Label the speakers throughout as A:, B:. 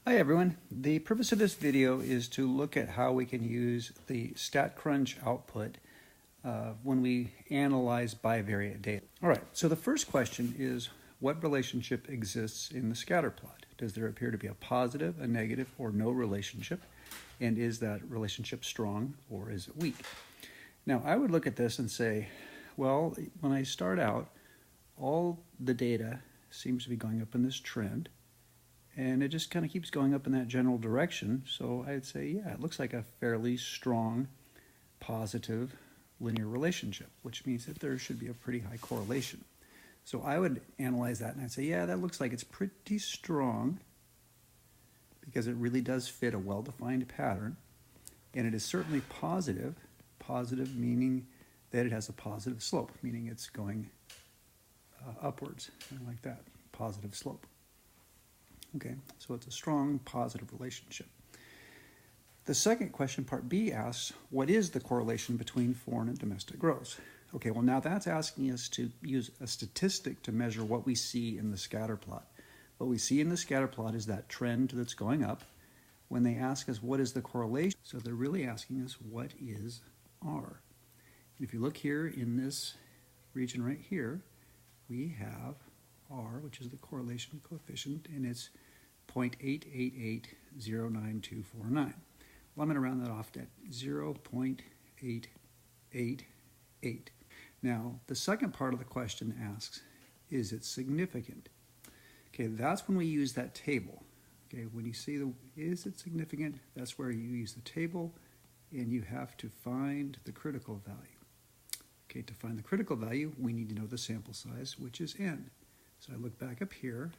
A: Hi everyone. The purpose of this video is to look at how we can use the StatCrunch output when we analyze bivariate data. All right, so the first question is, what relationship exists in the scatter plot? Does there appear to be a positive, a negative, or no relationship? And is that relationship strong or is it weak? Now, I would look at this and say, well, when I start out, all the data seems to be going up in this trend. And it just kind of keeps going up in that general direction. So I'd say, yeah, it looks like a fairly strong, positive linear relationship, which means that there should be a pretty high correlation. So I would analyze that and I'd say, yeah, that looks like it's pretty strong because it really does fit a well-defined pattern. And it is certainly positive, positive meaning that it has a positive slope, meaning it's going upwards, like that, positive slope. Okay, so it's a strong positive relationship. The second question, part B, asks, what is the correlation between foreign and domestic gross? Okay, well now that's asking us to use a statistic to measure what we see in the scatter plot. What we see in the scatter plot is that trend that's going up. When they ask us what is the correlation, so they're really asking us what is R. And if you look here in this region right here, we have R, which is the correlation coefficient, and it's 0.8880929. Well, I'm going to round that off to 0.888. Now, the second part of the question asks, is it significant? Okay, that's when we use that table. Okay, when you see the is it significant, that's where you use the table, and you have to find the critical value. Okay, to find the critical value, we need to know the sample size, which is n. So I look back up here,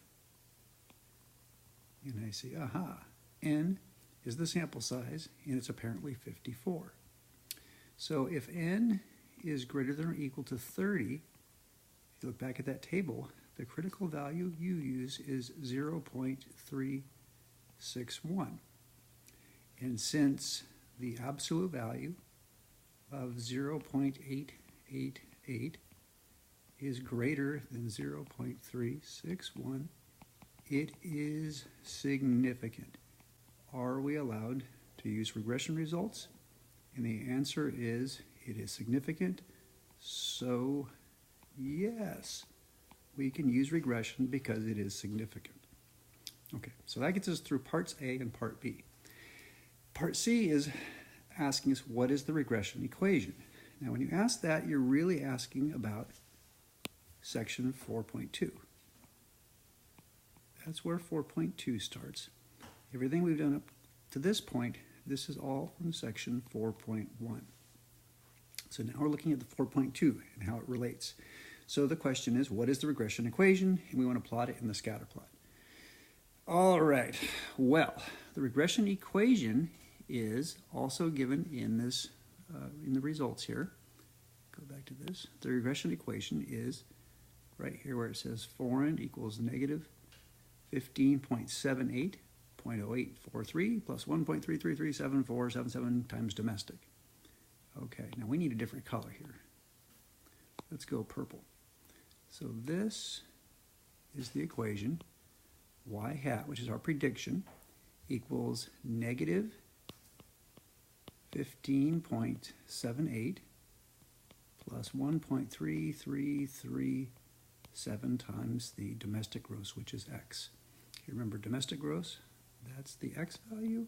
A: and I see, aha, n is the sample size, and it's apparently 54. So if n is greater than or equal to 30, if you look back at that table, the critical value you use is 0.361. And since the absolute value of 0.888 is greater than 0.361, it is significant. Are we allowed to use regression results? And the answer is it is significant. So yes, we can use regression because it is significant. Okay, so that gets us through parts A and part B. Part C is asking us, what is the regression equation? Now, when you ask that, you're really asking about section 4.2. That's where 4.2 starts. Everything we've done up to this point, this is all from section 4.1. So now we're looking at the 4.2 and how it relates. So the question is, what is the regression equation? And we want to plot it in the scatter plot. All right, well, the regression equation is also given in this, in the results here. Go back to this. The regression equation is right here where it says foreign equals negative 15.78.0843 plus 1.3337477 times domestic. Okay, now we need a different color here. Let's go purple. So this is the equation, y hat, which is our prediction, equals negative 15.78 plus 1.3337 times the domestic gross, which is x. Okay, remember, domestic gross, that's the x value.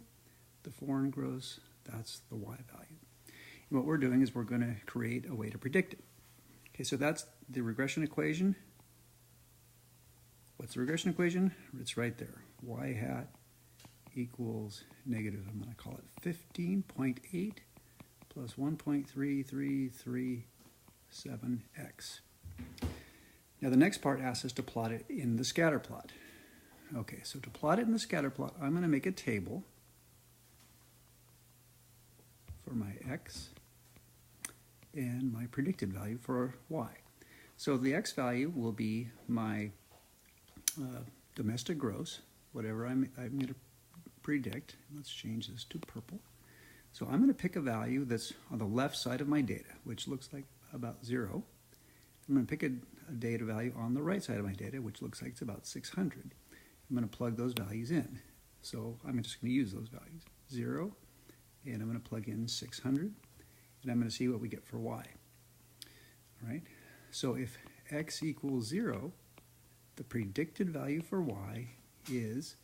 A: The foreign gross, that's the y value. And what we're doing is we're going to create a way to predict it. Okay, so that's the regression equation. What's the regression equation? It's right there. Y hat equals negative, I'm going to call it 15.8 plus 1.3337x. Now the next part asks us to plot it in the scatter plot. Okay, so to plot it in the scatter plot, I'm going to make a table for my x and my predicted value for y. So the x value will be my domestic gross, whatever I'm going to predict. Let's change this to purple. So I'm going to pick a value that's on the left side of my data, which looks like about 0. I'm going to pick a data value on the right side of my data, which looks like it's about 600. I'm going to plug those values in. So I'm just going to use those values. 0, and I'm going to plug in 600, and I'm going to see what we get for y. All right, so if x equals 0, the predicted value for y is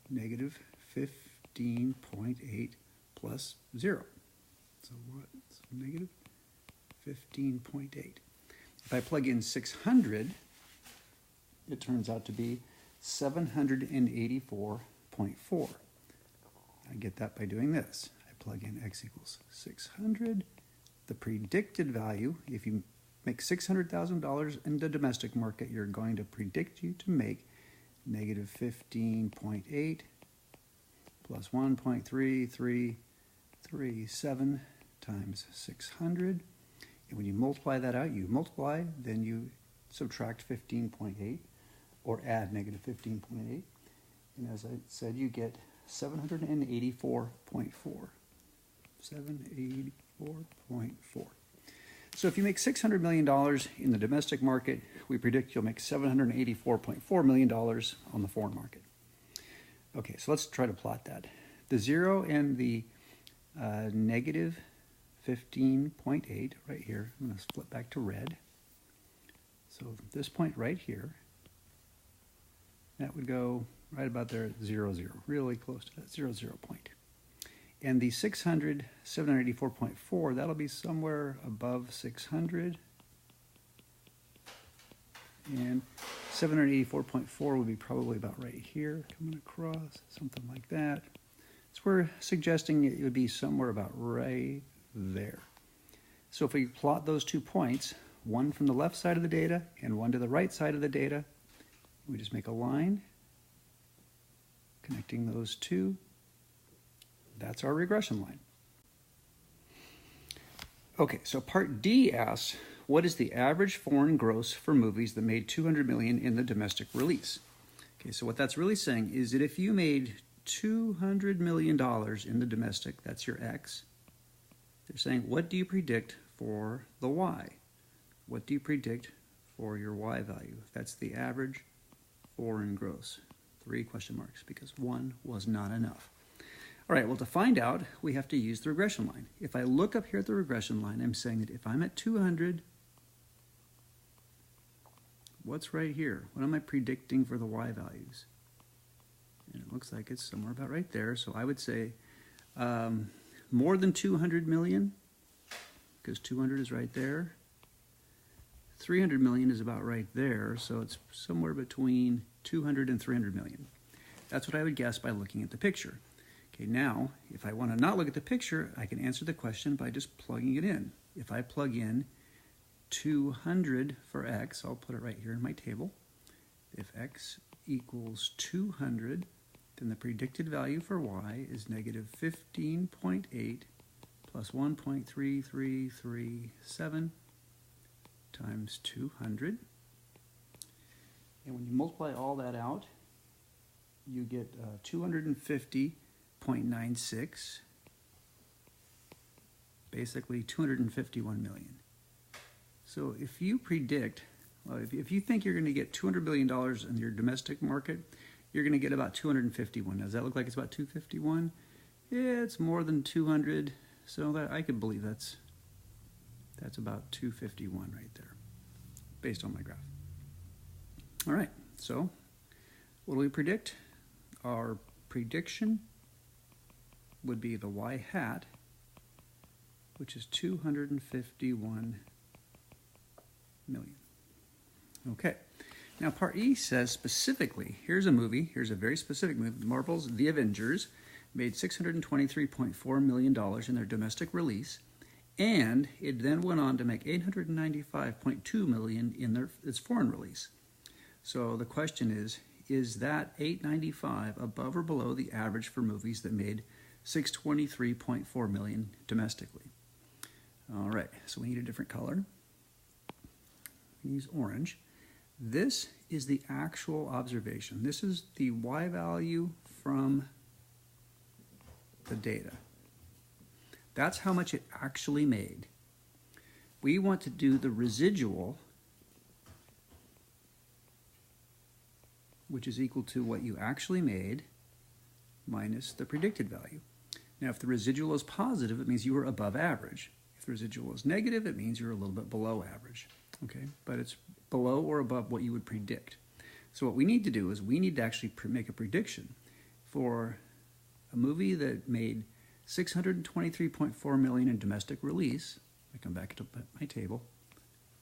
A: negative 15.8 plus 0. So what's negative 15.8? If I plug in 600, it turns out to be 784.4. I get that by doing this. I plug in x equals 600. The predicted value, if you make $600,000 in the domestic market, you're going to predict you to make negative 15.8 plus 1.3337 times 600. And when you multiply that out, you multiply, then you subtract 15.8 or add negative 15.8. And as I said, you get 784.4. 784.4. So if you make $600 million in the domestic market, we predict you'll make $784.4 million on the foreign market. Okay, so let's try to plot that. The 0 and the negative 15.8 right here. I'm going to flip back to red. So this point right here, that would go right about there at 0, 0, really close to that 0, 0 point. And the 600, 784.4, that'll be somewhere above 600. And 784.4 would be probably about right here, coming across, something like that. So we're suggesting it would be somewhere about right there. So if we plot those 2 points, one from the left side of the data and one to the right side of the data, we just make a line connecting those two. That's our regression line. Okay, so part D asks, what is the average foreign gross for movies that made $200 million in the domestic release? Okay, so what that's really saying is that if you made $200 million in the domestic, that's your X, they're saying, what do you predict for the Y? What do you predict for your Y value? That's the average foreign gross. 3 question marks, because 1 was not enough. All right, well, to find out, we have to use the regression line. If I look up here at the regression line, I'm saying that if I'm at 200, what's right here? What am I predicting for the Y values? And it looks like it's somewhere about right there. So I would say more than 200 million, because 200 is right there. 300 million is about right there, so it's somewhere between 200 and 300 million. That's what I would guess by looking at the picture. Okay, now, if I want to not look at the picture, I can answer the question by just plugging it in. If I plug in 200 for x, I'll put it right here in my table. If x equals 200, then the predicted value for y is negative 15.8 plus 1.3337 times 200. And when you multiply all that out, you get 250.96, basically 251 million. So if you predict, if you think you're going to get $200 billion in your domestic market, you're going to get about 251. Does that look like it's about 251? Yeah, it's more than 200, so that I could believe that's about 251 right there, based on my graph. All right, so what do we predict? Our prediction would be the y hat, which is 251 million. Okay, now part E says specifically, here's a movie, here's a very specific movie, Marvel's The Avengers, made $623.4 million in their domestic release, and it then went on to make $895.2 million in its foreign release. So the question is that 895 above or below the average for movies that made $623.4 million domestically? All right, so we need a different color. We use orange. This is the actual observation. This is the Y value from the data. That's how much it actually made. We want to do the residual, which is equal to what you actually made minus the predicted value. Now, if the residual is positive, it means you were above average. If the residual is negative, it means you're a little bit below average. Okay, but it's below or above what you would predict. So what we need to do is we need to actually make a prediction for a movie that made $623.4 million in domestic release. I come back to my table.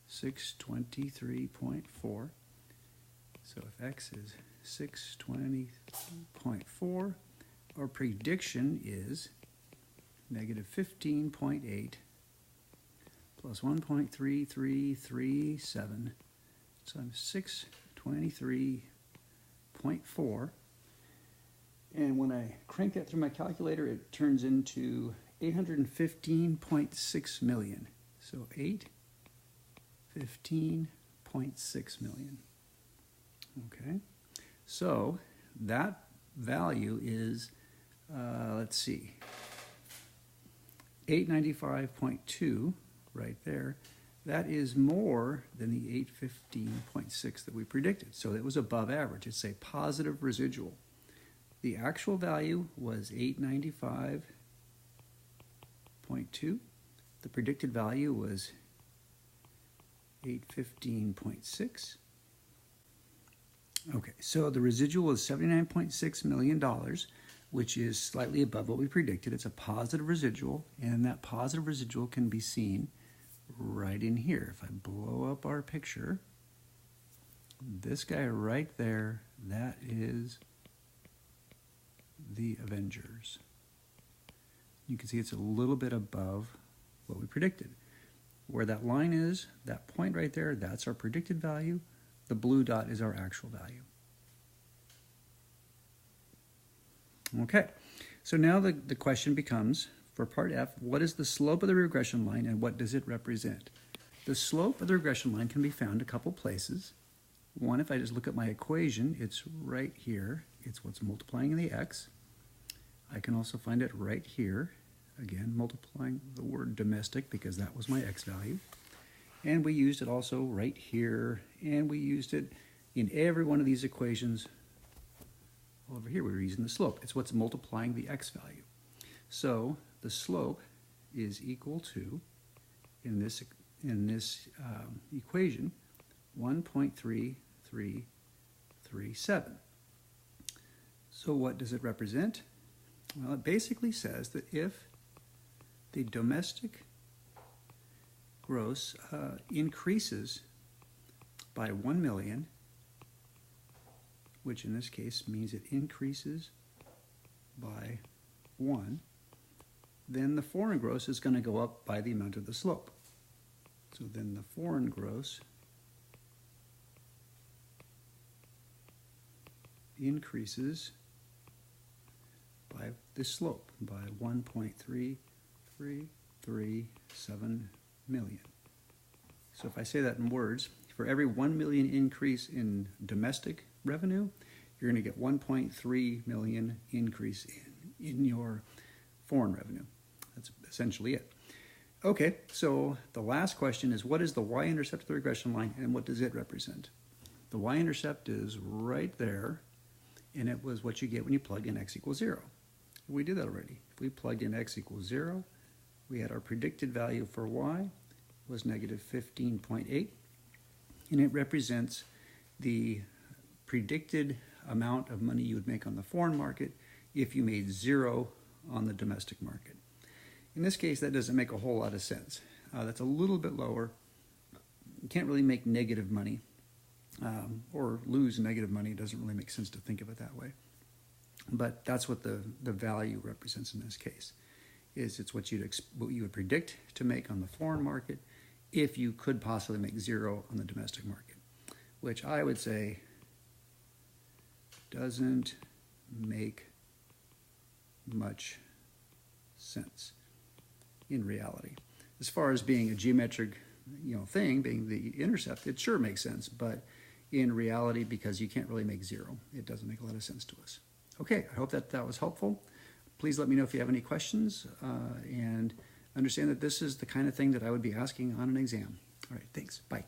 A: 623.4. So if X is 620.4, our prediction is negative 15.8 plus 1.3337 times 623.4. And when I crank that through my calculator, it turns into 815.6 million. So 815.6 million. Okay, so that value is, let's see, 895.2 right there. That is more than the 815.6 that we predicted. So it was above average. It's a positive residual. The actual value was 895.2. The predicted value was 815.6. Okay, so the residual is $79.6 million, which is slightly above what we predicted. It's a positive residual, and that positive residual can be seen right in here. If I blow up our picture, this guy right there, that is the Avengers. You can see it's a little bit above what we predicted. Where that line is, that point right there, that's our predicted value. The blue dot is our actual value. Okay, so now the question becomes, for part F, what is the slope of the regression line and what does it represent? The slope of the regression line can be found a couple places. One, if I just look at my equation, it's right here. It's what's multiplying the x. I can also find it right here. Again, multiplying the word domestic because that was my x value. And we used it also right here, and we used it in every one of these equations. Over here, we were using the slope. It's what's multiplying the x value. So the slope is equal to, in this equation, 1.3337. So what does it represent? Well, it basically says that if the domestic gross increases by 1 million, which in this case means it increases by 1, then the foreign gross is going to go up by the amount of the slope. So then the foreign gross increases by the slope by 1.3337 million. So if I say that in words, for every 1 million increase in domestic revenue, you're going to get 1.3 million increase in your foreign revenue. That's essentially it. Okay, so the last question is, what is the y-intercept of the regression line and what does it represent? The y-intercept is right there, and it was what you get when you plug in x equals 0. We did that already. If we plugged in x equals 0, we had our predicted value for y was negative 15.8, and it represents the predicted amount of money you would make on the foreign market if you made 0 on the domestic market. In this case, that doesn't make a whole lot of sense. That's a little bit lower. You can't really make negative money or lose negative money. It doesn't really make sense to think of it that way. But that's what the value represents in this case. It's what you would predict to make on the foreign market if you could possibly make 0 on the domestic market, which I would say doesn't make much sense in reality. As far as being a geometric thing, being the intercept, it sure makes sense, but in reality, because you can't really make 0, it doesn't make a lot of sense to us. Okay, I hope that was helpful. Please let me know if you have any questions, and understand that this is the kind of thing that I would be asking on an exam. All right, thanks. Bye.